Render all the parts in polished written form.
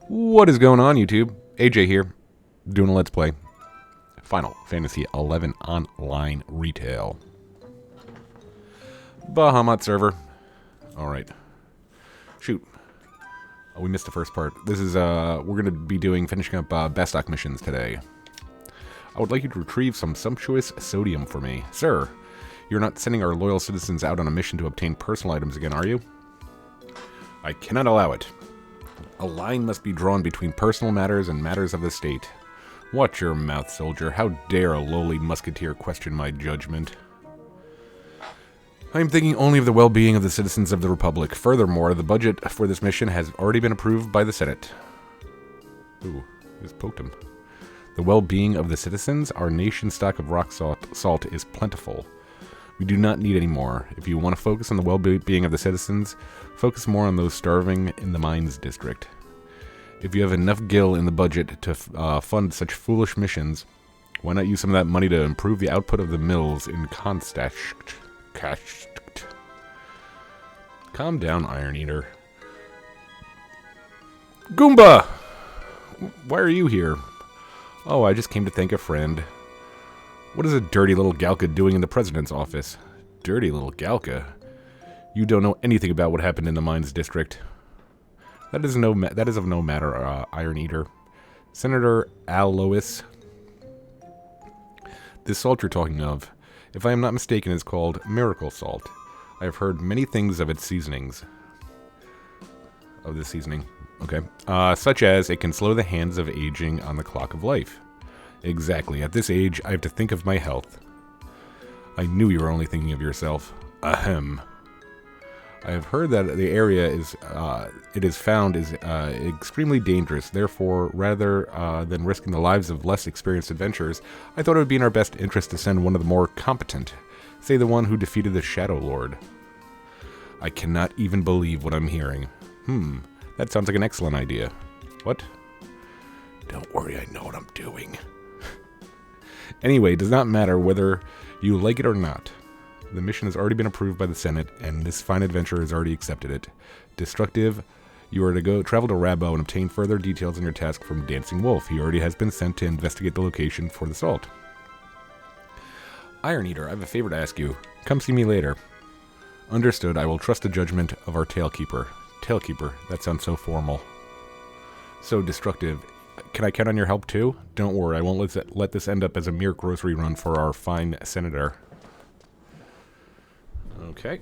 What is going on, YouTube? AJ here, doing a Let's Play. Final Fantasy XI Online Retail. Bahamut server. Alright. Shoot. Oh, we missed the first part. This is, we're going to be finishing up, Bastok missions today. I would like you to retrieve some sumptuous sodium for me. Sir, you're not sending our loyal citizens out on a mission to obtain personal items again, are you? I cannot allow it. A line must be drawn between personal matters and matters of the state. Watch your mouth, soldier. How dare a lowly musketeer question my judgment? I am thinking only of the well-being of the citizens of the Republic. Furthermore, the budget for this mission has already been approved by the Senate. Ooh, just poked him. The well-being of the citizens? Our nation's stock of rock salt is plentiful. We do not need any more. If you want to focus on the well-being of the citizens, focus more on those starving in the mines district. If you have enough gil in the budget to fund such foolish missions, why not use some of that money to improve the output of the mills in Konstadt? Calm down, Iron Eater. Goomba! Why are you here? Oh, I just came to thank a friend. What is a dirty little Galka doing in the president's office? Dirty little Galka? You don't know anything about what happened in the mines district. That is of no matter, Iron Eater. Senator Alois. This salt you're talking of, if I am not mistaken, is called miracle salt. I have heard many things of its seasonings. Of this seasoning. Okay. Such as it can slow the hands of aging on the clock of life. Exactly. At this age, I have to think of my health. I knew you were only thinking of yourself. Ahem. I have heard that the area it is found is extremely dangerous. Therefore, rather than risking the lives of less experienced adventurers, I thought it would be in our best interest to send one of the more competent. Say the one who defeated the Shadow Lord. I cannot even believe what I'm hearing. That sounds like an excellent idea. What? Don't worry, I know what I'm doing. Anyway, it does not matter whether you like it or not. The mission has already been approved by the Senate, and this fine adventurer has already accepted it. Destructive, you are to travel to Rabo and obtain further details on your task from Dancing Wolf. He already has been sent to investigate the location for the salt. Iron Eater, I have a favor to ask you. Come see me later. Understood, I will trust the judgment of our Tailkeeper. Tailkeeper, that sounds so formal. So, Destructive, can I count on your help too? Don't worry, I won't let this end up as a mere grocery run for our fine senator. Okay.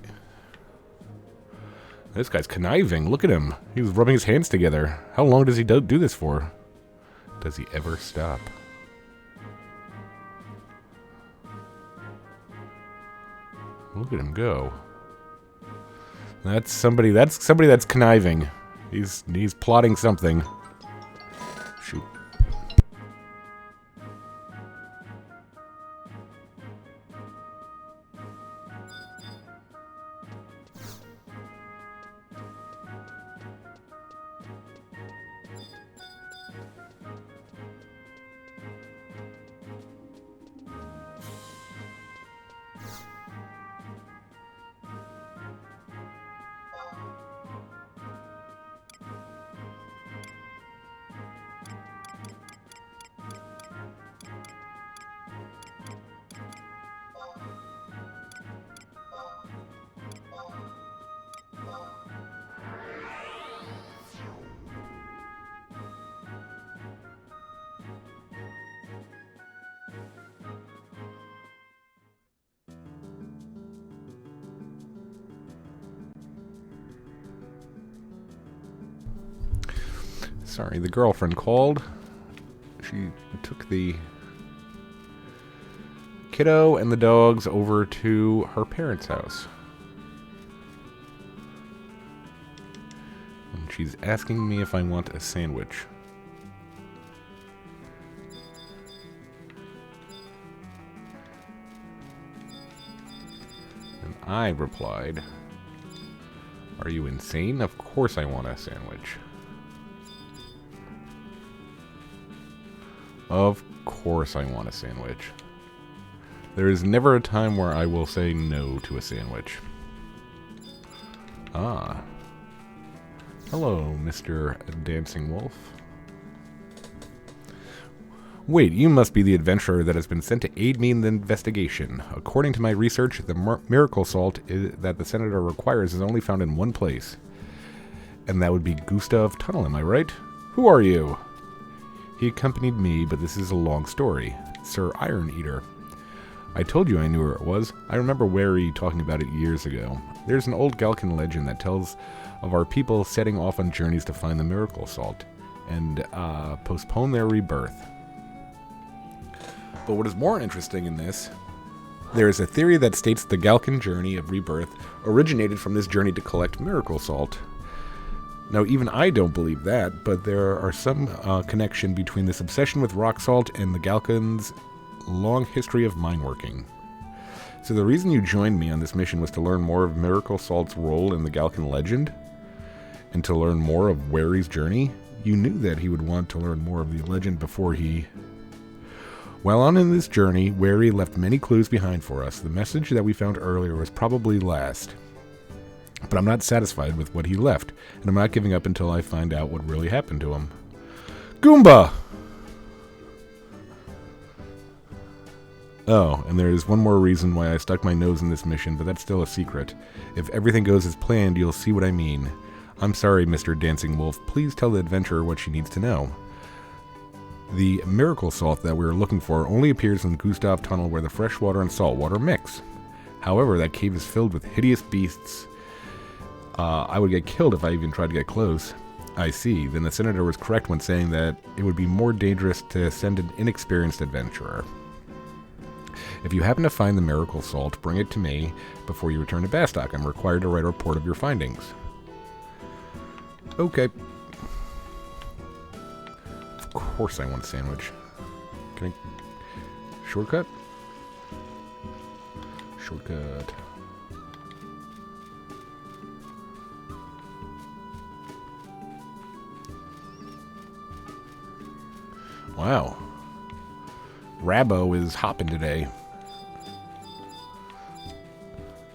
This guy's conniving. Look at him. He was rubbing his hands together. How long does he do this for? Does he ever stop? Look at him go. That's somebody that's conniving. He's plotting something. Shoot. Sorry, the girlfriend called. She took the kiddo and the dogs over to her parents' house. And she's asking me if I want a sandwich. And I replied, "Are you insane? Of course I want a sandwich." Of course I want a sandwich. There is never a time where I will say no to a sandwich. Ah. Hello, Mr. Dancing Wolf. Wait, you must be the adventurer that has been sent to aid me in the investigation. According to my research, the miracle salt that the senator requires is only found in one place. And that would be Gustav Tunnel, am I right? Who are you? He accompanied me, but this is a long story. Sir Iron Eater. I told you I knew where it was. I remember Wary talking about it years ago. There's an old Galcan legend that tells of our people setting off on journeys to find the miracle salt and postpone their rebirth. But what is more interesting in this, there is a theory that states the Galcan journey of rebirth originated from this journey to collect miracle salt. Now, even I don't believe that, but there are some connection between this obsession with rock salt and the Galcan's long history of mine working. So the reason you joined me on this mission was to learn more of Miracle Salt's role in the Galcan legend, and to learn more of Wary's journey. You knew that he would want to learn more of the legend before he... While on in this journey, Wary left many clues behind for us. The message that we found earlier was probably last. But I'm not satisfied with what he left, and I'm not giving up until I find out what really happened to him. Goomba! Oh, and there is one more reason why I stuck my nose in this mission, but that's still a secret. If everything goes as planned, you'll see what I mean. I'm sorry, Mr. Dancing Wolf. Please tell the adventurer what she needs to know. The miracle salt that we are looking for only appears in the Gustav Tunnel where the fresh water and salt water mix. However, that cave is filled with hideous beasts. I would get killed if I even tried to get close. I see. Then the senator was correct when saying that it would be more dangerous to send an inexperienced adventurer. If you happen to find the miracle salt, bring it to me before you return to Bastok. I'm required to write a report of your findings. Okay. Of course I want a sandwich. Can I... Shortcut? Shortcut. Wow. Rabo is hopping today.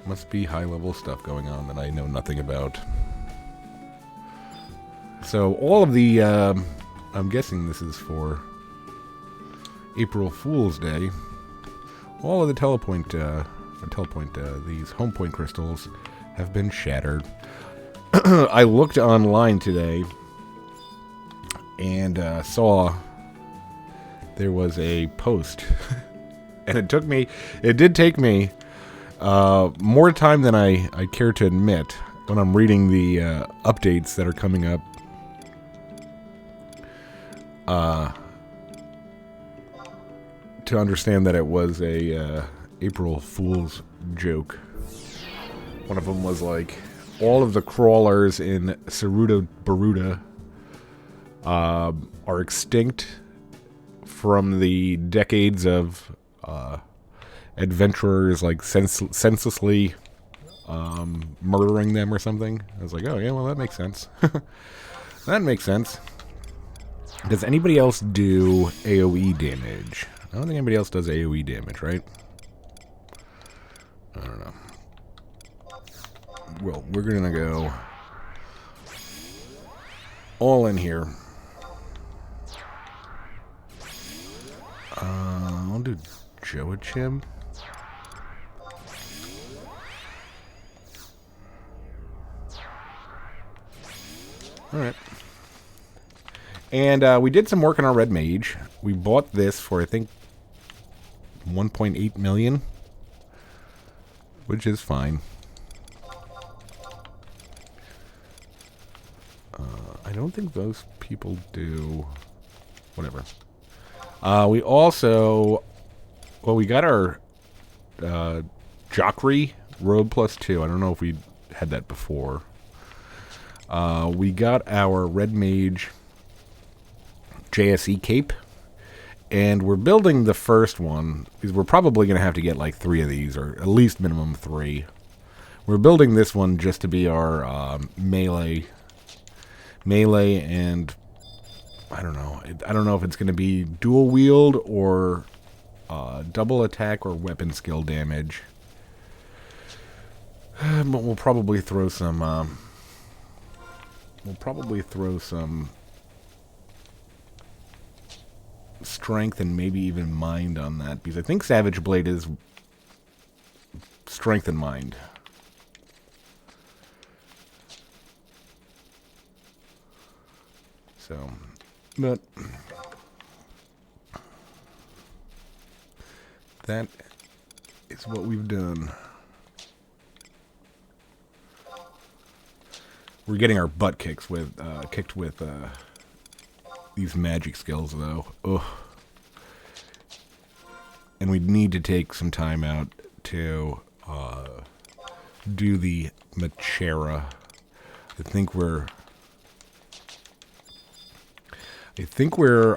Must be high-level stuff going on that I know nothing about. So all of the... I'm guessing this is for April Fool's Day. All of the these home point crystals have been shattered. I looked online today and saw there was a post, and it did take me more time than I care to admit when I'm reading the updates that are coming up. To understand that it was a April Fool's joke. One of them was like, all of the crawlers in Saruda Baruda are extinct from the decades of adventurers like senselessly murdering them or something. I was like, oh yeah, well that makes sense. That makes sense. Does anybody else do AoE damage? I don't think anybody else does AoE damage, right? I don't know. Well, we're gonna go all in here. I'll do Joachim. Alright. And we did some work on our Red Mage. We bought this for, I think, 1.8 million. Which is fine. I don't think those people do... Whatever. We also... Well, we got our Jokri Robe +2. I don't know if we had that before. We got our Red Mage JSE cape, and we're building the first one because we're probably going to have to get like 3 of these, or at least minimum 3. We're building this one just to be our melee, and I don't know if it's going to be dual wield or double attack or weapon skill damage. But we'll probably throw some we'll probably throw some strength and maybe even mind on that, because I think Savage Blade is strength and mind. So, but that is what we've done. We're getting our butt kicked with these magic skills, though. Ugh. And we need to take some time out to do the Machera. I think we're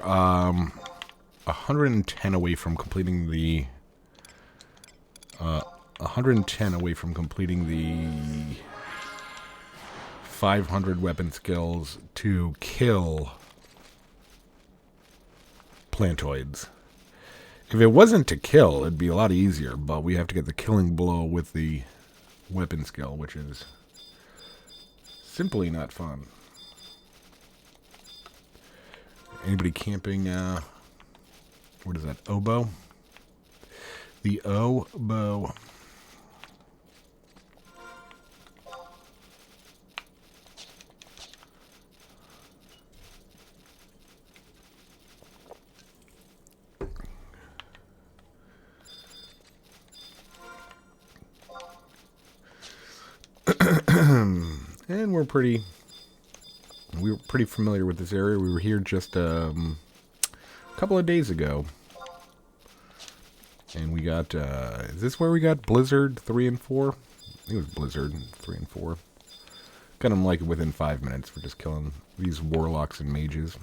110 away from completing the 110 away from completing the 500 weapon skills to kill plantoids. If it wasn't to kill, it'd be a lot easier, but we have to get the killing blow with the weapon skill, which is simply not fun. Anybody camping, what is that, oboe? The oboe. And we're pretty familiar with this area. We were here just a couple of days ago. And we got, is this where we got Blizzard 3 and 4? I think it was Blizzard 3 and 4. Got them like within 5 minutes for just killing these warlocks and mages.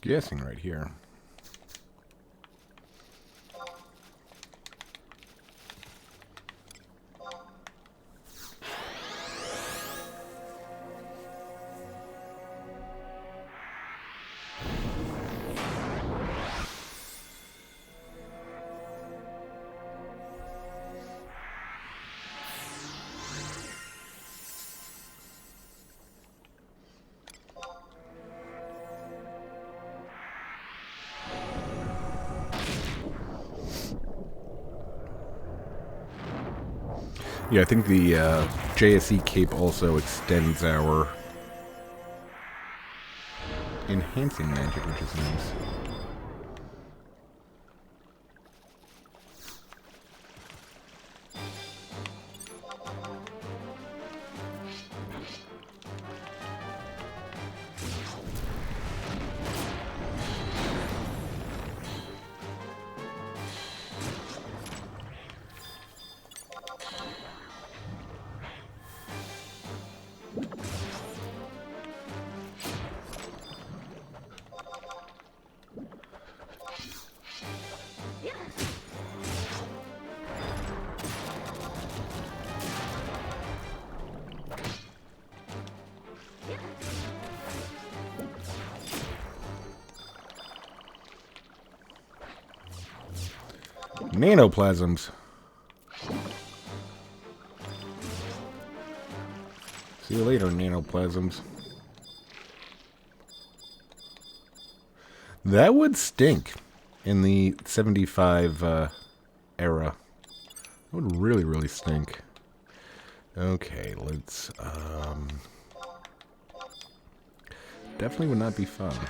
Guessing right here. Yeah, I think the JSE cape also extends our enhancing magic, which is nice. Nanoplasms. See you later, nanoplasms. That would stink in the 75 era. That would really, really stink. Okay, let's... definitely would not be fun. I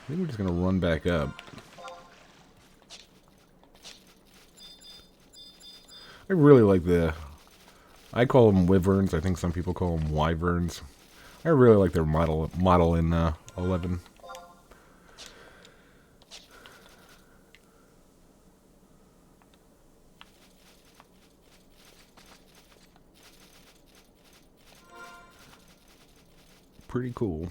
think we're just going to run back up. I really like the... I call them wyverns. I think some people call them wyverns. I really like their model in 11. pretty cool.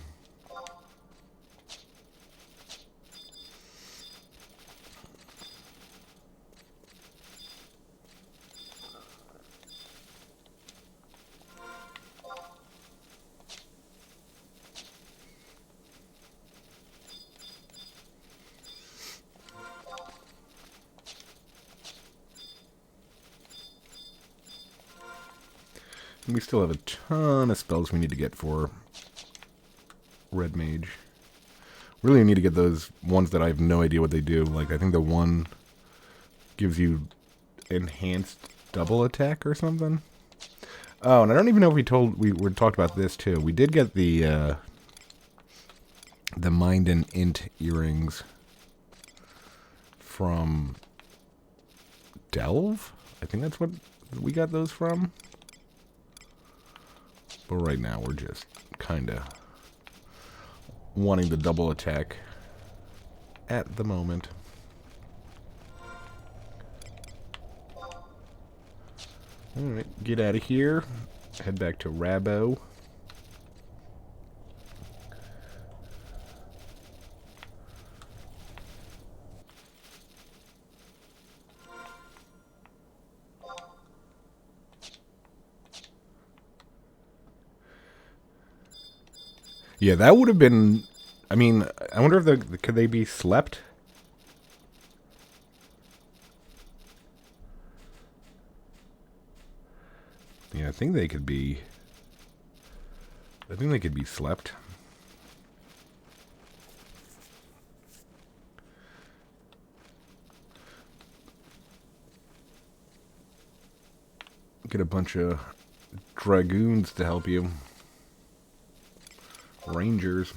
We still have a ton of spells we need to get for Red Mage. Really need to get those ones that I have no idea what they do. Like, I think the one gives you enhanced double attack or something. Oh, and I don't even know if we talked about this too. We did get the Mind and Int earrings from Delve. I think that's what we got those from. But right now we're just kind of wanting the double attack at the moment. Alright, get out of here. Head back to Rabo. Yeah, that would have been... I mean, I wonder if could they be slept? Yeah, I think they could be... I think they could be slept. Get a bunch of dragoons to help you. Rangers.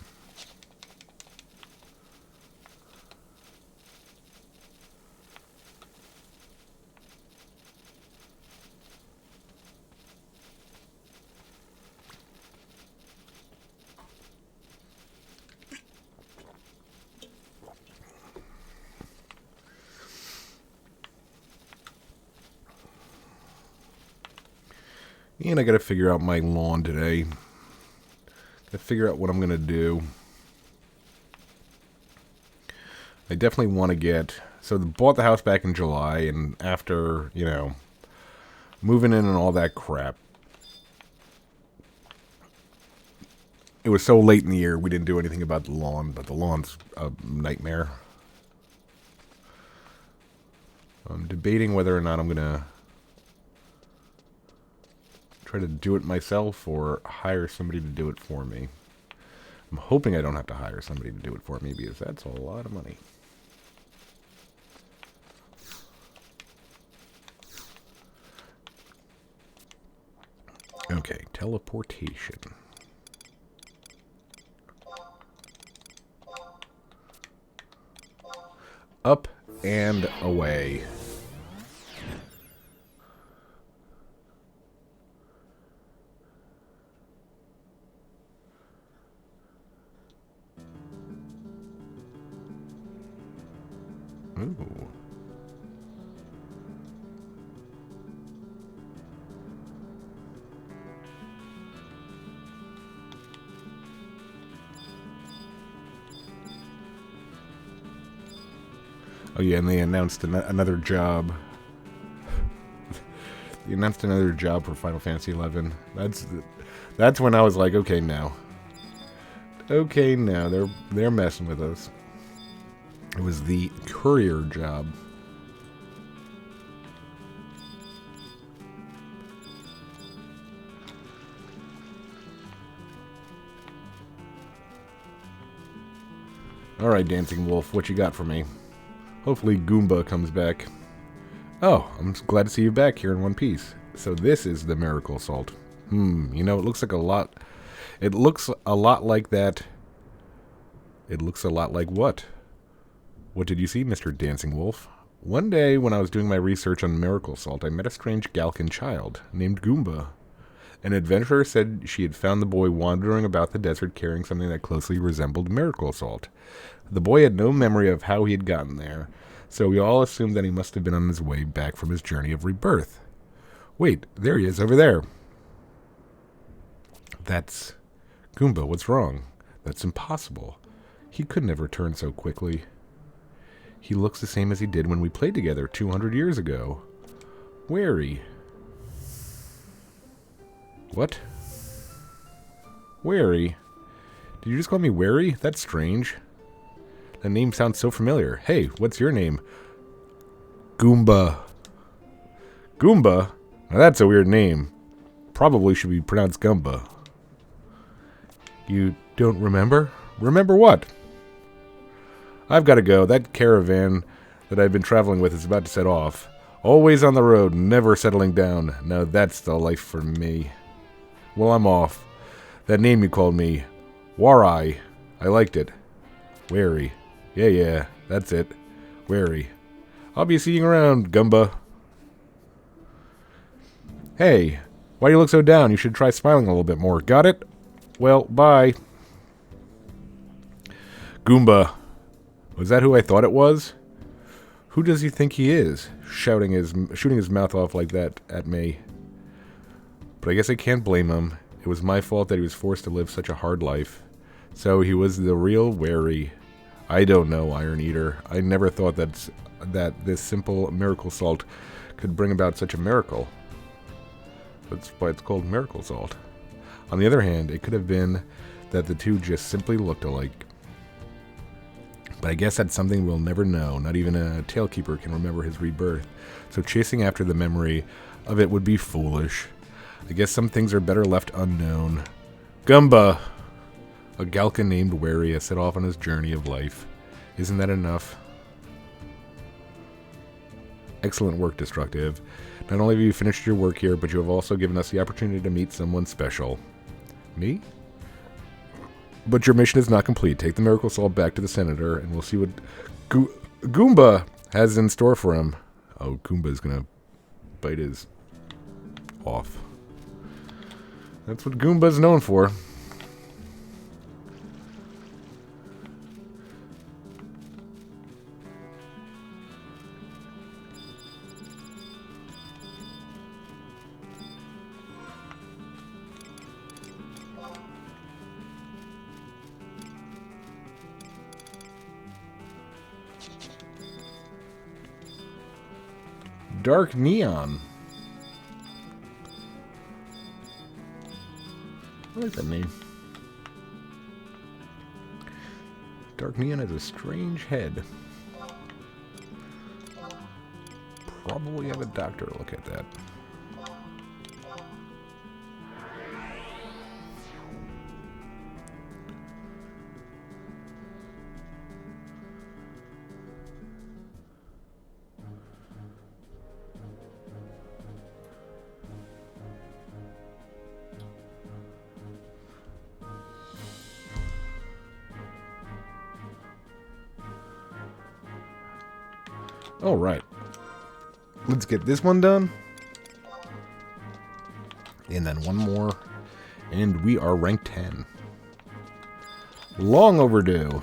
And I gotta figure out my lawn today. Gotta figure out what I'm gonna do. I definitely want to get... So, bought the house back in July, and after, you know, moving in and all that crap, it was so late in the year we didn't do anything about the lawn, but the lawn's a nightmare. I'm debating whether or not I'm gonna try to do it myself or hire somebody to do it for me. I'm hoping I don't have to hire somebody to do it for me, because that's a lot of money. Okay, teleportation. Up and away. Ooh. Oh yeah, and they announced another job. They announced another job for Final Fantasy XI. That's when I was like, okay, now. Okay, now they're messing with us. It was the courier job. Alright, Dancing Wolf, what you got for me? Hopefully Goomba comes back. Oh, I'm glad to see you back here in one piece. So this is the Miracle Salt. You know, it looks like a lot... It looks a lot like that... It looks a lot like what? What did you see, Mr. Dancing Wolf? One day, when I was doing my research on Miracle Salt, I met a strange Galcan child named Goomba. An adventurer said she had found the boy wandering about the desert carrying something that closely resembled Miracle Salt. The boy had no memory of how he had gotten there, so we all assumed that he must have been on his way back from his journey of rebirth. Wait, there he is, over there. That's Goomba, what's wrong? That's impossible. He could never turn so quickly. He looks the same as he did when we played together 200 years ago. Wary. What? Wary? Did you just call me Wary? That's strange. That name sounds so familiar. Hey, what's your name? Goomba. Goomba? Now that's a weird name. Probably should be pronounced Gumba. You don't remember? Remember what? I've got to go. That caravan that I've been traveling with is about to set off. Always on the road, never settling down. Now that's the life for me. Well, I'm off. That name you called me, Warai. I liked it. Wary. Yeah, that's it. Wary. I'll be seeing you around, Gumba. Hey, why do you look so down? You should try smiling a little bit more. Got it? Well, bye. Goomba. Was that who I thought it was? Who does he think he is? Shooting his mouth off like that at me. But I guess I can't blame him. It was my fault that he was forced to live such a hard life. So he was the real Wary. I don't know, Iron Eater. I never thought that this simple miracle salt could bring about such a miracle. That's why it's called miracle salt. On the other hand, it could have been that the two just simply looked alike. But I guess that's something we'll never know. Not even a Tailkeeper can remember his rebirth. So chasing after the memory of it would be foolish. I guess some things are better left unknown. Gumba! A Galka named Wary has set off on his journey of life. Isn't that enough? Excellent work, Destructive. Not only have you finished your work here, but you have also given us the opportunity to meet someone special. Me? But your mission is not complete. Take the miracle salt back to the Senator, and we'll see what Goomba has in store for him. Oh, Goomba's gonna bite his off. That's what Goomba's known for. Dark Neon. I like that name. Dark Neon has a strange head. Probably have a doctor look at that. All right, let's get this one done, and then one more, and we are rank 10. Long overdue.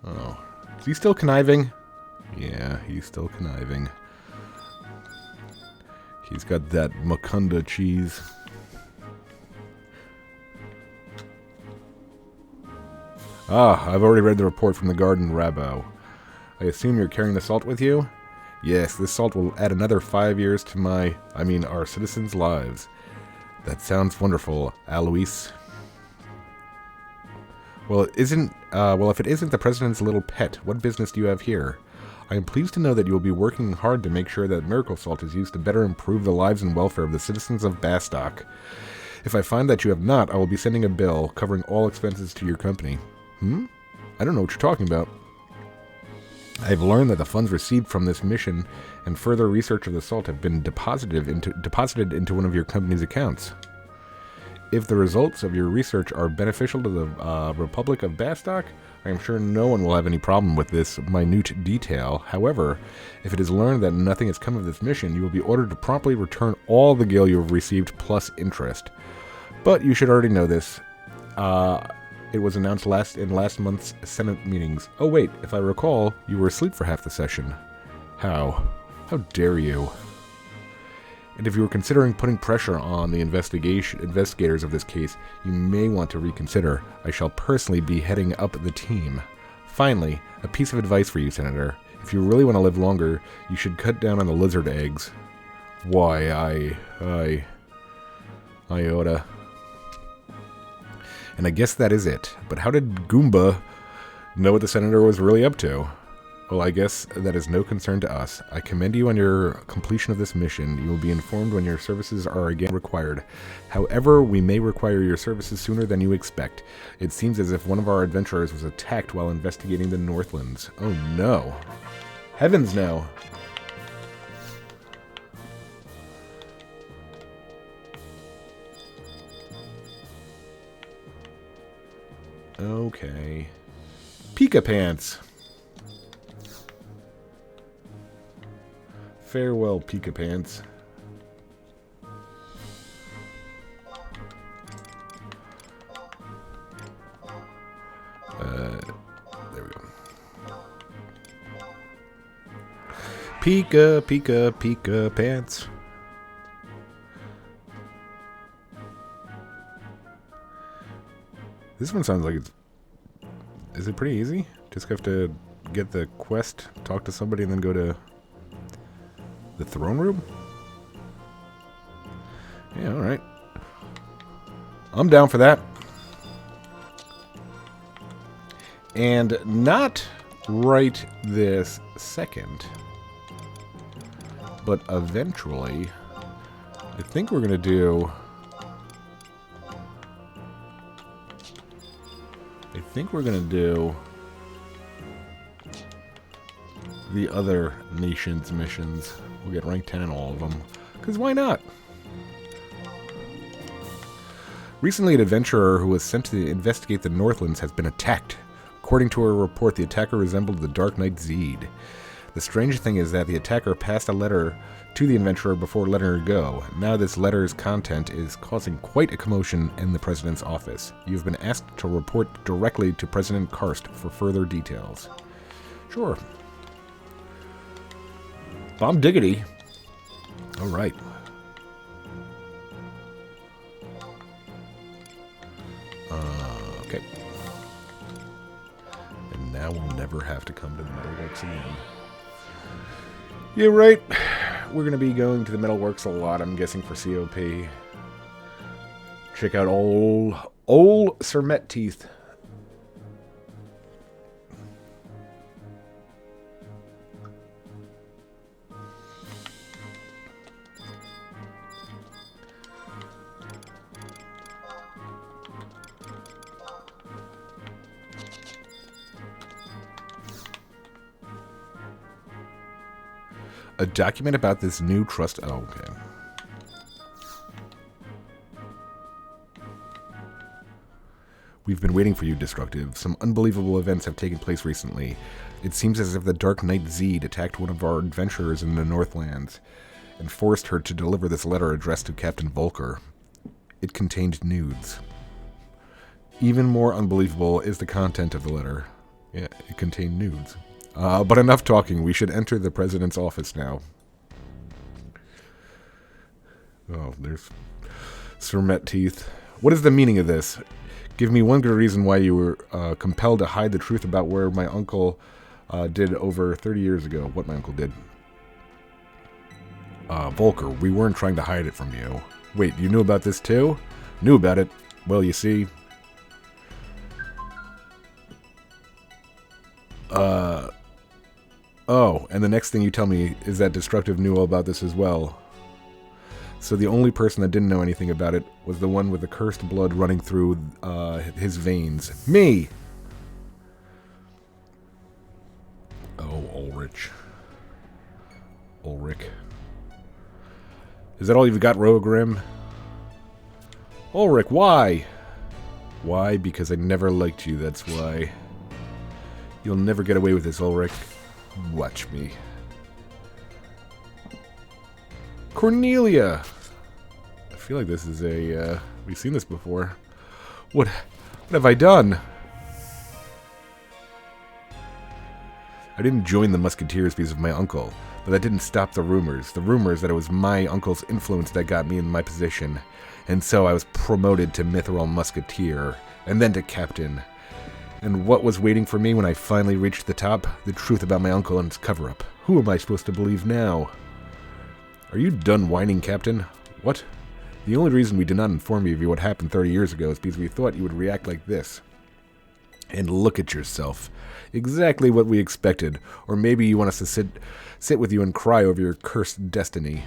Oh, is he still conniving? Yeah, he's still conniving. He's got that Mukunda cheese. Ah, I've already read the report from the Garden Rabbo. I assume you're carrying the salt with you? Yes, this salt will add another 5 years to our citizens' lives. That sounds wonderful, Alois. Well, if it isn't the President's little pet, what business do you have here? I am pleased to know that you will be working hard to make sure that miracle salt is used to better improve the lives and welfare of the citizens of Bastok. If I find that you have not, I will be sending a bill covering all expenses to your company. I don't know what you're talking about. I've learned that the funds received from this mission and further research of the salt have been deposited into one of your company's accounts. If the results of your research are beneficial to the Republic of Bastok, I am sure no one will have any problem with this minute detail. However, if it is learned that nothing has come of this mission, you will be ordered to promptly return all the gil you have received plus interest. But you should already know this. It was announced in last month's Senate meetings. Oh wait, if I recall, you were asleep for half the session. How? How dare you? And if you were considering putting pressure on the investigators of this case, you may want to reconsider. I shall personally be heading up the team. Finally, a piece of advice for you, Senator. If you really want to live longer, you should cut down on the lizard eggs. Why, Iota. And I guess that is it. But how did Goomba know what the Senator was really up to? Well, I guess that is no concern to us. I commend you on your completion of this mission. You will be informed when your services are again required. However, we may require your services sooner than you expect. It seems as if one of our adventurers was attacked while investigating the Northlands. Oh no. Heavens no. Okay. Pika Pants. Farewell, Pika Pants. There we go. Pika Pants. This one sounds like it's... Is it pretty easy? Just have to get the quest, talk to somebody, and then go to the throne room? Yeah, alright. I'm down for that. And not right this second, but eventually, I think we're going to do... the other nation's missions. We'll get rank 10 in all of them. Because why not? Recently, an adventurer who was sent to investigate the Northlands has been attacked. According to a report, the attacker resembled the Dark Knight Zed. The strange thing is that the attacker passed a letter to the adventurer before letting her go. Now this letter's content is causing quite a commotion in the President's office. You've been asked to report directly to President Karst for further details. Sure. Bomb diggity. All right. Okay. And now we'll never have to come to the Metalworks again. Yeah, right. We're going to be going to the Metalworks a lot, I'm guessing, for COP. Check out old Sermet teeth. A document about this new trust... Oh, okay. We've been waiting for you, Destructive. Some unbelievable events have taken place recently. It seems as if the Dark Knight Zed attacked one of our adventurers in the Northlands and forced her to deliver this letter addressed to Captain Volker. It contained nudes. Even more unbelievable is the content of the letter. Yeah, it contained nudes. But enough talking. We should enter the President's office now. Oh, there's Sermet teeth. What is the meaning of this? Give me one good reason why you were compelled to hide the truth about where my uncle did over 30 years ago. What my uncle did. Volker, we weren't trying to hide it from you. Wait, you knew about this too? Knew about it. Well, you see... Oh, and the next thing you tell me is that Destructive knew all about this as well. So the only person that didn't know anything about it was the one with the cursed blood running through his veins. Me! Oh, Ulrich. Ulrich. Is that all you've got, Rogrim? Ulrich, why? Why? Because I never liked you, that's why. You'll never get away with this, Ulrich. Watch me. Cornelia! I feel like this is a, we've seen this before. What have I done? I didn't join the Musketeers because of my uncle, but that didn't stop the rumors. The rumors that it was my uncle's influence that got me in my position. And so I was promoted to Mithril Musketeer, and then to Captain. And what was waiting for me when I finally reached the top? The truth about my uncle and his cover-up. Who am I supposed to believe now? Are you done whining, Captain? What? The only reason we did not inform you of what happened 30 years ago is because we thought you would react like this. And look at yourself. Exactly what we expected. Or maybe you want us to sit with you and cry over your cursed destiny.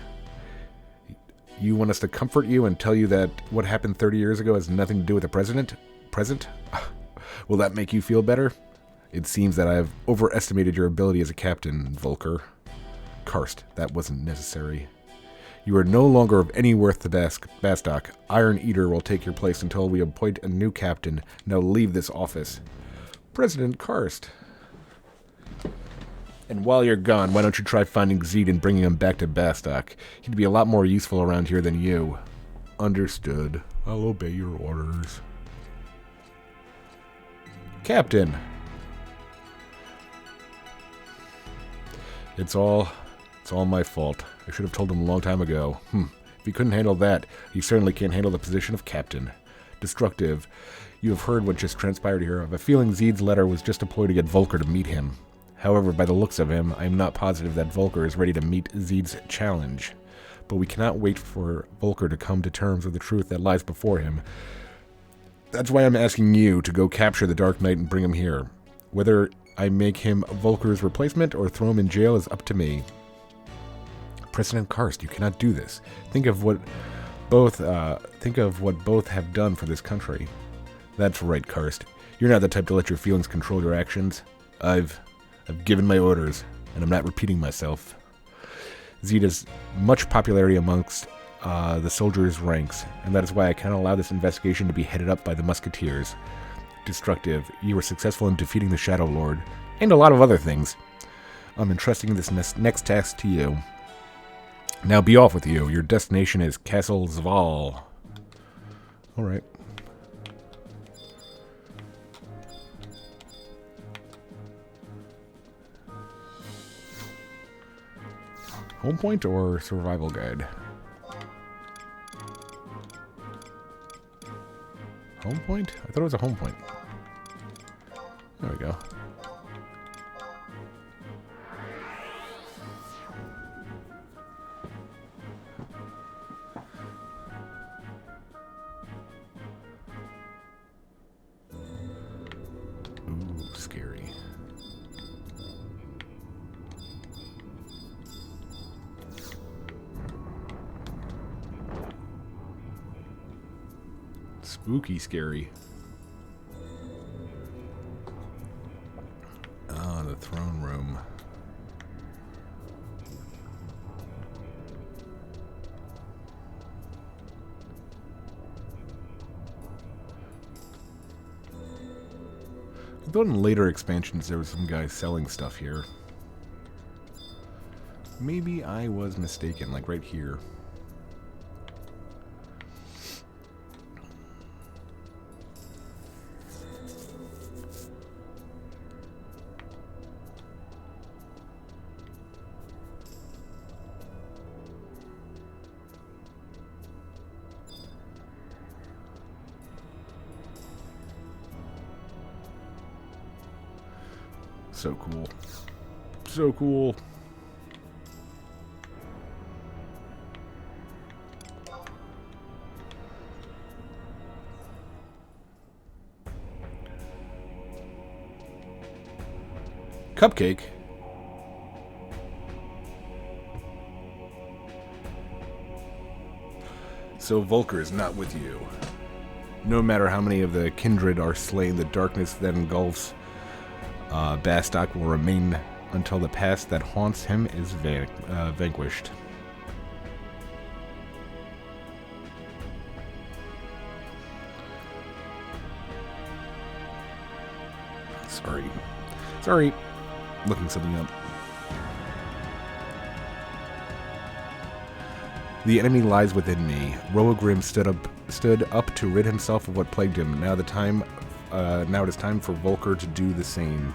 You want us to comfort you and tell you that what happened 30 years ago has nothing to do with the present? Will that make you feel better? It seems that I have overestimated your ability as a captain, Volker. Karst, that wasn't necessary. You are no longer of any worth to Bastok. Iron Eater will take your place until we appoint a new captain. Now leave this office. President Karst. And while you're gone, why don't you try finding Zed and bringing him back to Bastok? He'd be a lot more useful around here than you. Understood. I'll obey your orders. Captain. It's all my fault. I should have told him a long time ago. If he couldn't handle that, he certainly can't handle the position of captain. Destructive. You have heard what just transpired here. I have a feeling Zed's letter was just a ploy to get Volker to meet him. However, by the looks of him, I am not positive that Volker is ready to meet Zed's challenge. But we cannot wait for Volker to come to terms with the truth that lies before him. That's why I'm asking you to go capture the Dark Knight and bring him here. Whether I make him Volker's replacement or throw him in jail is up to me. President Karst, you cannot do this. Think of what both have done for this country. That's right, Karst. You're not the type to let your feelings control your actions. I've given my orders, and I'm not repeating myself. Zed has much popularity amongst the soldiers' ranks, and that is why I cannot allow this investigation to be headed up by the Musketeers. Destructive, you were successful in defeating the Shadow Lord, and a lot of other things. I'm entrusting this next task to you. Now be off with you. Your destination is Castle Zval. Alright. Home point or survival guide? Home point? I thought it was a home point. There we go. Ooh, scary. Spooky scary. Ah, the throne room. I thought in later expansions there was some guy selling stuff here. Maybe I was mistaken, like right here. So cool. So cool. Cupcake? So Volker is not with you. No matter how many of the kindred are slain, the darkness that engulfs Bastok will remain until the past that haunts him is vanquished. Sorry. Looking something up. The enemy lies within me. Roagrim stood up to rid himself of what plagued him. Now it is time for Volker to do the same.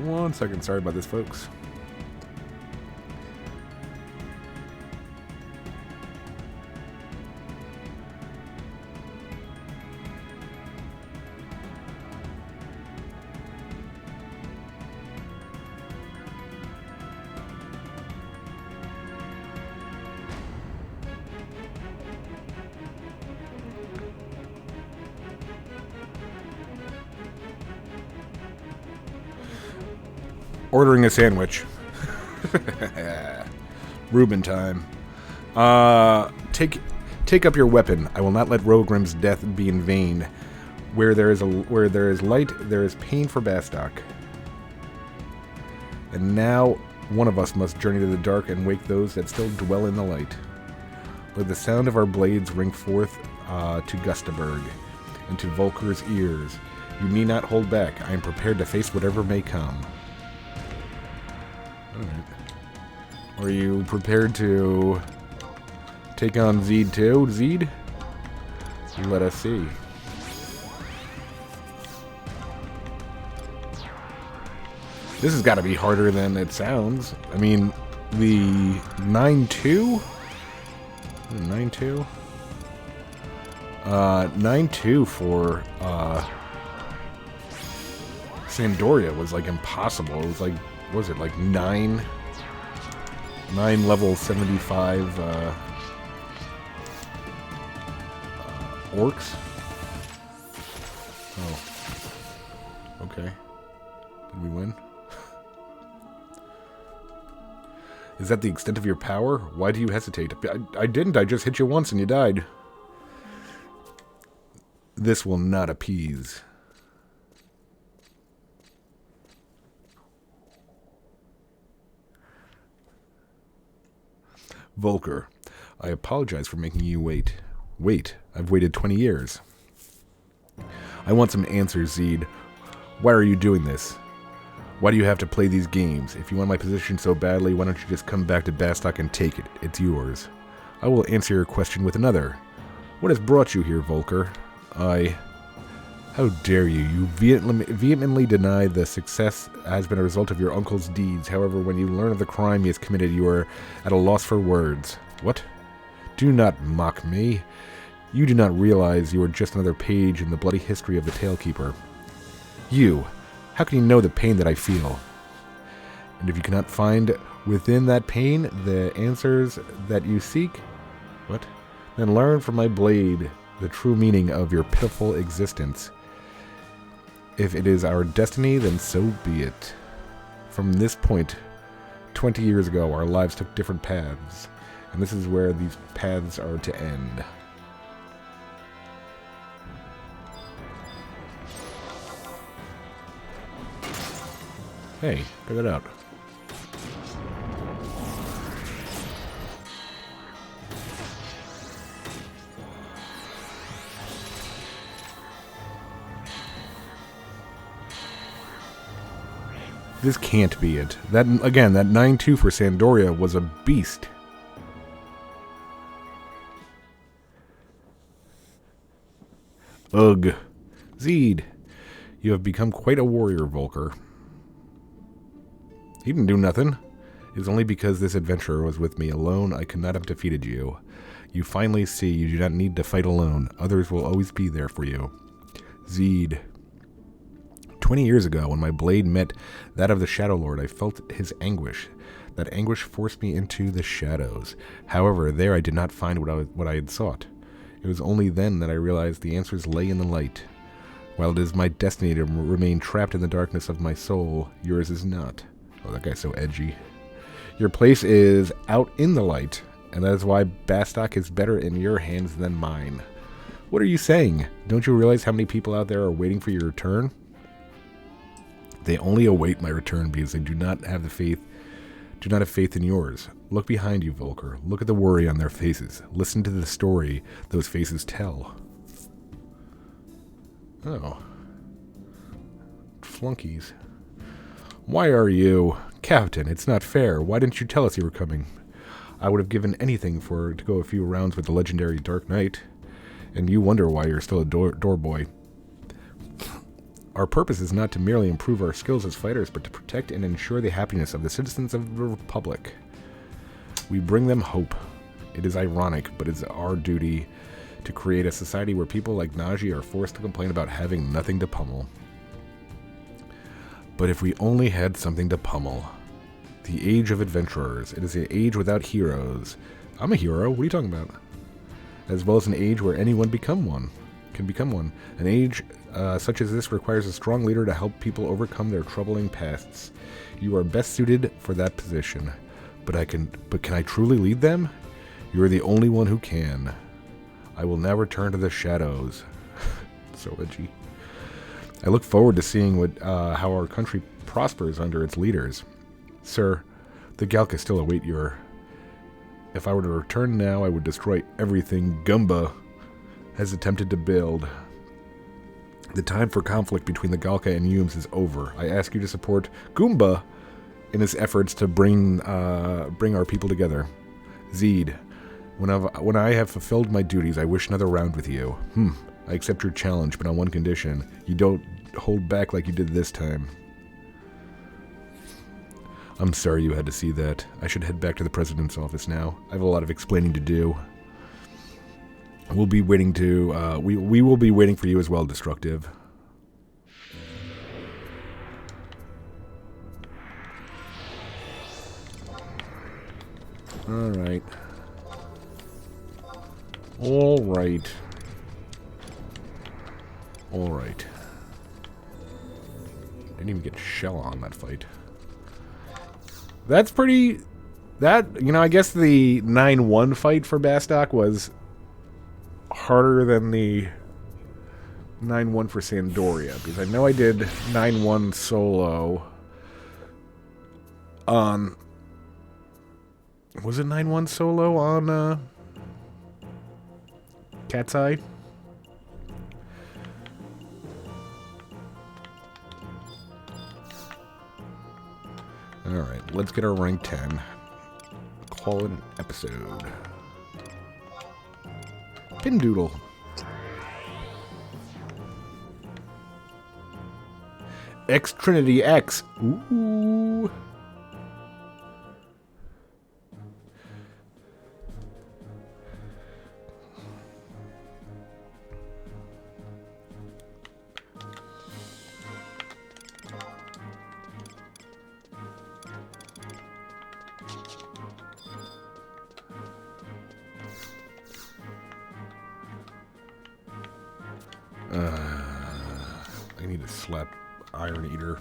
1 second. Sorry about this, folks. Ordering a sandwich. Reuben time. Take up your weapon. I will not let Rogrim's death be in vain. Where there is light, there is pain for Bastok. And now one of us must journey to the dark and wake those that still dwell in the light. Let the sound of our blades ring forth to Gustaberg and to Volker's ears. You need not hold back. I am prepared to face whatever may come. Alright. Are you prepared to take on Zeed too? Zeed? Let us see. This has got to be harder than it sounds. I mean, the 9-2? 9-2? 9-2 for Sandoria was like impossible. It was like, what was it, like 9 level 75 orcs? Oh. Okay. Did we win? Is that the extent of your power? Why do you hesitate? I didn't. I just hit you once and you died. This will not appease. Volker, I apologize for making you wait. Wait, I've waited 20 years. I want some answers, Zeed. Why are you doing this? Why do you have to play these games? If you want my position so badly, why don't you just come back to Bastok and take it? It's yours. I will answer your question with another. What has brought you here, Volker? How dare you? You vehemently deny the success has been a result of your uncle's deeds. However, when you learn of the crime he has committed, you are at a loss for words. What? Do not mock me. You do not realize you are just another page in the bloody history of the Talekeeper. You, how can you know the pain that I feel? And if you cannot find within that pain the answers that you seek, what? Then learn from my blade the true meaning of your pitiful existence. If it is our destiny, then so be it. From this point, 20 years ago, our lives took different paths, and this is where these paths are to end. Hey, check that out. This can't be it. That, again, that 9-2 for Sandoria was a beast. Ugh. Zeed, you have become quite a warrior, Volker. He didn't do nothing. It is only because this adventurer was with me alone I could not have defeated you. You finally see you do not need to fight alone. Others will always be there for you. Zeed. 20 years ago, when my blade met that of the Shadow Lord, I felt his anguish. That anguish forced me into the shadows. However, there I did not find what I had sought. It was only then that I realized the answers lay in the light. While it is my destiny to remain trapped in the darkness of my soul, yours is not. Oh, that guy's so edgy. Your place is out in the light, and that is why Bastok is better in your hands than mine. What are you saying? Don't you realize how many people out there are waiting for your return? They only await my return because they do not have faith in yours. Look behind you, Volker. Look at the worry on their faces. Listen to the story those faces tell. Oh. Flunkies. Why are you... Captain, it's not fair. Why didn't you tell us you were coming? I would have given anything to go a few rounds with the legendary Dark Knight. And you wonder why you're still a door boy. Our purpose is not to merely improve our skills as fighters, but to protect and ensure the happiness of the citizens of the Republic. We bring them hope. It is ironic, but it's our duty to create a society where people like Najee are forced to complain about having nothing to pummel. But if we only had something to pummel. The age of adventurers. It is an age without heroes. I'm a hero. What are you talking about? As well as an age where anyone can become one. An age such as this requires a strong leader to help people overcome their troubling pasts. You are best suited for that position. But can I truly lead them? You are the only one who can. I will now return to the shadows. So edgy. I look forward to seeing how our country prospers under its leaders. Sir, the Galka still await your... If I were to return now, I would destroy everything Gumba has attempted to build. The time for conflict between the Galka and Yumes is over. I ask you to support Goomba in his efforts to bring our people together. Zeed, when I have fulfilled my duties, I wish another round with you. I accept your challenge, but on one condition. You don't hold back like you did this time. I'm sorry you had to see that. I should head back to the president's office now. I have a lot of explaining to do. We'll be waiting to... we will be waiting for you as well, Destructive. Alright. Alright. Alright. Didn't even get shell on that fight. That's pretty... I guess the 9-1 fight for Bastok was harder than the 9-1 for Sandoria. Because I know I did 9-1 solo on... Was it 9-1 solo on Cat's Eye? Alright, let's get our rank 10. Call it an episode. Pindoodle. X Trinity X. Ooh. I need to slap Iron Eater.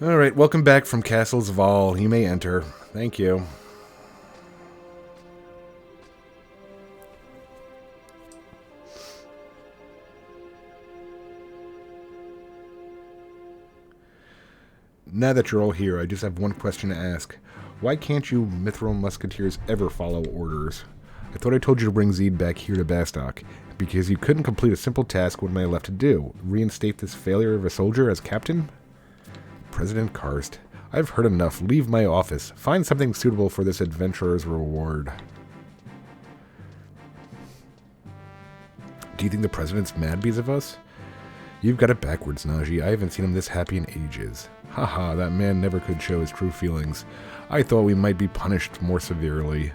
Alright, welcome back from Castle's Vol. You may enter. Thank you. Now that you're all here, I just have one question to ask. Why can't you Mithril Musketeers ever follow orders? I thought I told you to bring Zeed back here to Bastok, because you couldn't complete a simple task. What am I left to do? Reinstate this failure of a soldier as captain? President Karst, I've heard enough. Leave my office. Find something suitable for this adventurer's reward. Do you think the president's mad because of us? You've got it backwards, Najee. I haven't seen him this happy in ages. Haha, that man never could show his true feelings. I thought we might be punished more severely.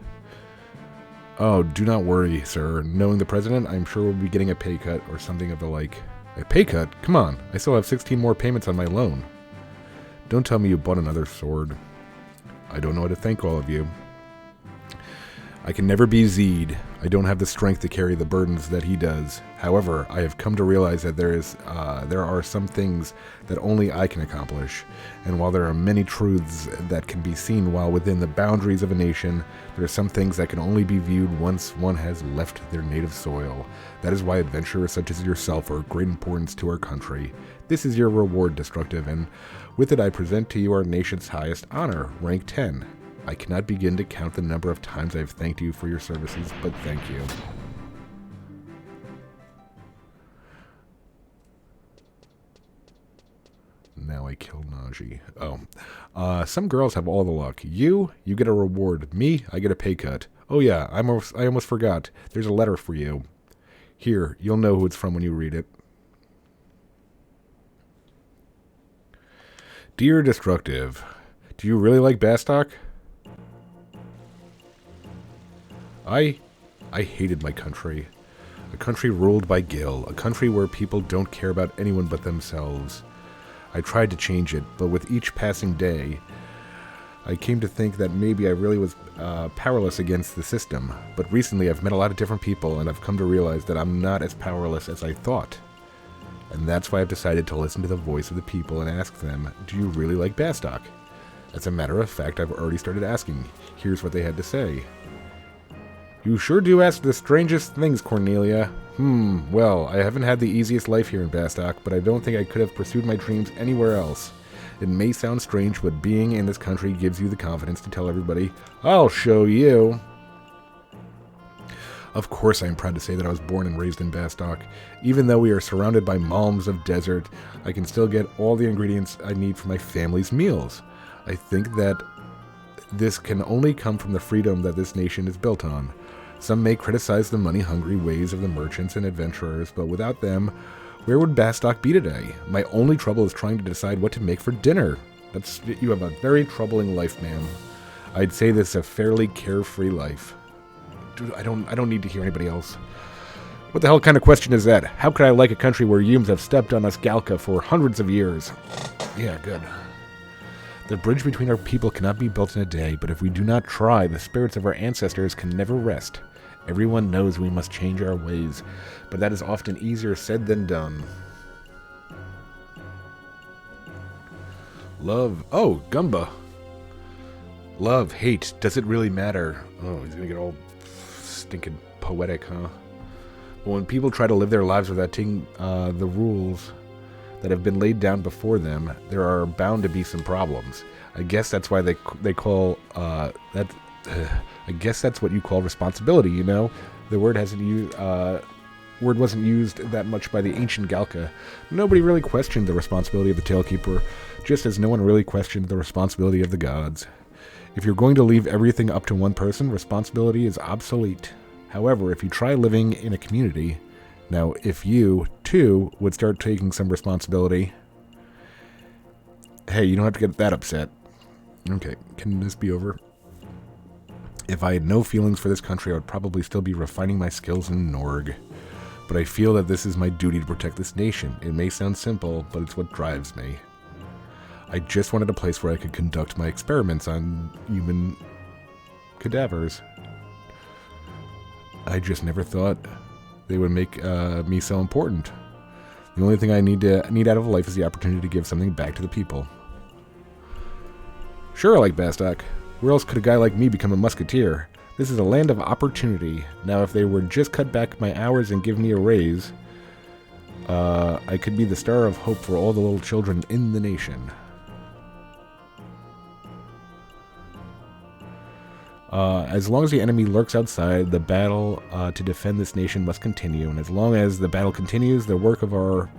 Oh, do not worry, sir. Knowing the president, I'm sure we'll be getting a pay cut or something of the like. A pay cut? Come on. I still have 16 more payments on my loan. Don't tell me you bought another sword. I don't know how to thank all of you. I can never be Zeed. I don't have the strength to carry the burdens that he does. However, I have come to realize that there are some things that only I can accomplish. And while there are many truths that can be seen while within the boundaries of a nation, there are some things that can only be viewed once one has left their native soil. That is why adventurers such as yourself are of great importance to our country. This is your reward, Destructive, and with it I present to you our nation's highest honor, rank 10. I cannot begin to count the number of times I have thanked you for your services, but thank you. Now I kill Najee. Oh. Some girls have all the luck. You get a reward. Me, I get a pay cut. Oh yeah, I almost forgot. There's a letter for you. Here, you'll know who it's from when you read it. Dear Destructive, do you really like Bastok? I hated my country. A country ruled by Gil. A country where people don't care about anyone but themselves. I tried to change it, but with each passing day, I came to think that maybe I really was powerless against the system. But recently I've met a lot of different people, and I've come to realize that I'm not as powerless as I thought. And that's why I've decided to listen to the voice of the people and ask them, do you really like Bastok? As a matter of fact, I've already started asking. Here's what they had to say. You sure do ask the strangest things, Cornelia. Well, I haven't had the easiest life here in Bastok, but I don't think I could have pursued my dreams anywhere else. It may sound strange, but being in this country gives you the confidence to tell everybody, I'll show you. Of course I am proud to say that I was born and raised in Bastok. Even though we are surrounded by malms of desert, I can still get all the ingredients I need for my family's meals. I think that this can only come from the freedom that this nation is built on. Some may criticize the money-hungry ways of the merchants and adventurers, but without them, where would Bastok be today? My only trouble is trying to decide what to make for dinner. You have a very troubling life, ma'am. I'd say this is a fairly carefree life. Dude, I don't need to hear anybody else. What the hell kind of question is that? How could I like a country where humans have stepped on us Galka for hundreds of years? Yeah, good. The bridge between our people cannot be built in a day, but if we do not try, the spirits of our ancestors can never rest. Everyone knows we must change our ways, but that is often easier said than done. Love. Oh, Gumba. Love, hate, does it really matter? Oh, he's gonna get all stinking poetic, huh? But when people try to live their lives without taking the rules that have been laid down before them, there are bound to be some problems. I guess that's why they call that. I guess that's what you call responsibility. You know, the word wasn't used that much by the ancient Galka. Nobody really questioned the responsibility of the Tailkeeper, just as no one really questioned the responsibility of the gods. If you're going to leave everything up to one person, responsibility is obsolete. However, if you try living in a community, now if you, too, would start taking some responsibility, hey, you don't have to get that upset. Okay, can this be over? If I had no feelings for this country, I would probably still be refining my skills in Norg. But I feel that this is my duty to protect this nation. It may sound simple, but it's what drives me. I just wanted a place where I could conduct my experiments on human cadavers. I just never thought they would make me so important. The only thing I need out of life is the opportunity to give something back to the people. Sure, I like Bastok. Where else could a guy like me become a musketeer? This is a land of opportunity. Now, if they would just cut back my hours and give me a raise, I could be the star of hope for all the little children in the nation. As long as the enemy lurks outside, the battle to defend this nation must continue. And as long as the battle continues, the work of our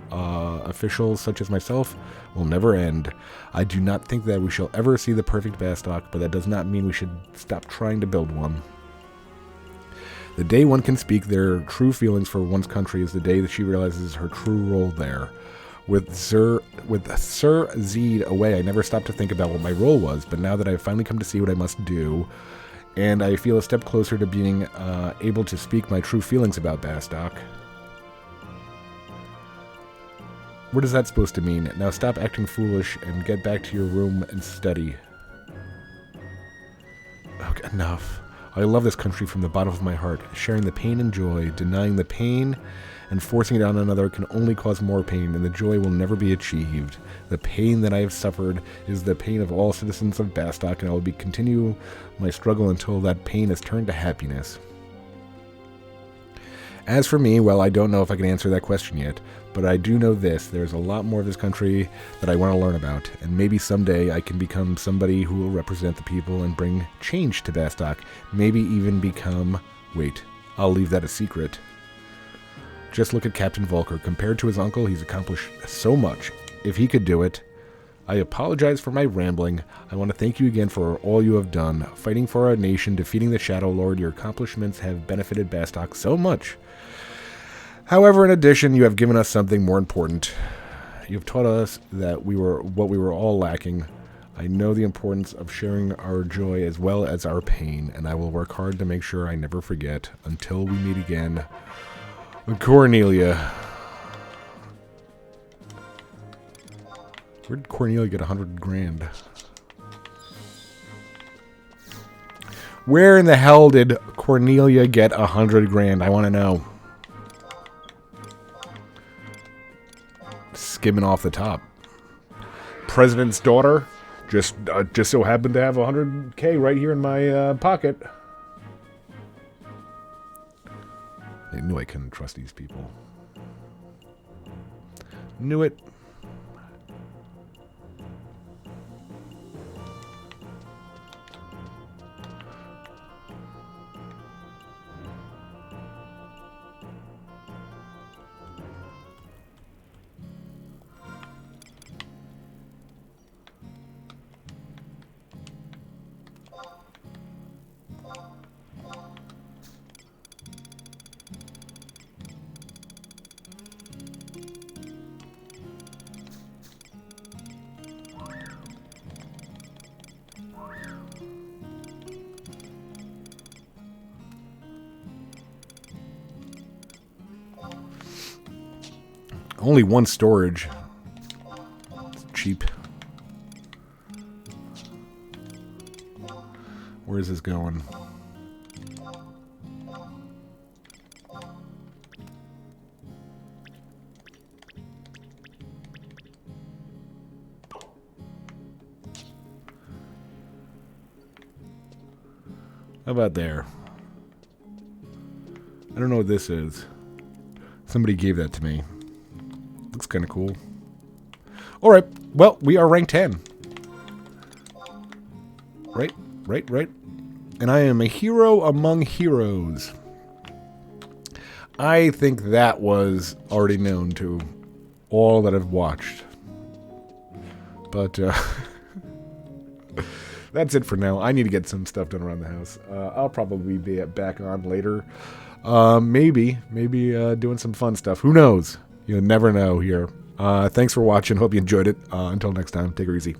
officials, such as myself, will never end. I do not think that we shall ever see the perfect Bastok, but that does not mean we should stop trying to build one. The day one can speak their true feelings for one's country is the day that she realizes her true role there. With Sir Zed away, I never stopped to think about what my role was, but now that I've finally come to see what I must do, and I feel a step closer to being able to speak my true feelings about Bastok. What is that supposed to mean? Now stop acting foolish and get back to your room and study. Okay, enough. I love this country from the bottom of my heart. Sharing the pain and joy, denying the pain and forcing it on another can only cause more pain, and the joy will never be achieved. The pain that I have suffered is the pain of all citizens of Bastok, and I will continue my struggle until that pain is turned to happiness. As for me, well, I don't know if I can answer that question yet, but I do know this: there's a lot more of this country that I want to learn about, and maybe someday I can become somebody who will represent the people and bring change to Bastok. Maybe even become... Wait, I'll leave that a secret. Just look at Captain Volker. Compared to his uncle, he's accomplished so much. If he could do it... I apologize for my rambling. I want to thank you again for all you have done. Fighting for our nation, defeating the Shadow Lord, your accomplishments have benefited Bastok so much However, in addition, you have given us something more important. You have taught us that what we were all lacking. I know the importance of sharing our joy as well as our pain, and I will work hard to make sure I never forget. Until we meet again, Cornelia. Where did Cornelia get 100 grand? Where in the hell did Cornelia get 100 grand? I want to know. Skimming off the top. President's daughter just so happened to have 100K right here in my pocket. I knew I couldn't trust these people. Knew it. Only one storage. It's cheap. Where is this going? How about there? I don't know what this is. Somebody gave that to me. Looks kind of cool. Alright, well, we are rank 10. Right. And I am a hero among heroes. I think that was already known to all that have watched. But, that's it for now. I need to get some stuff done around the house. I'll probably be back on later. Maybe doing some fun stuff. Who knows? You'll never know here. Thanks for watching. Hope you enjoyed it. Until next time, take it easy.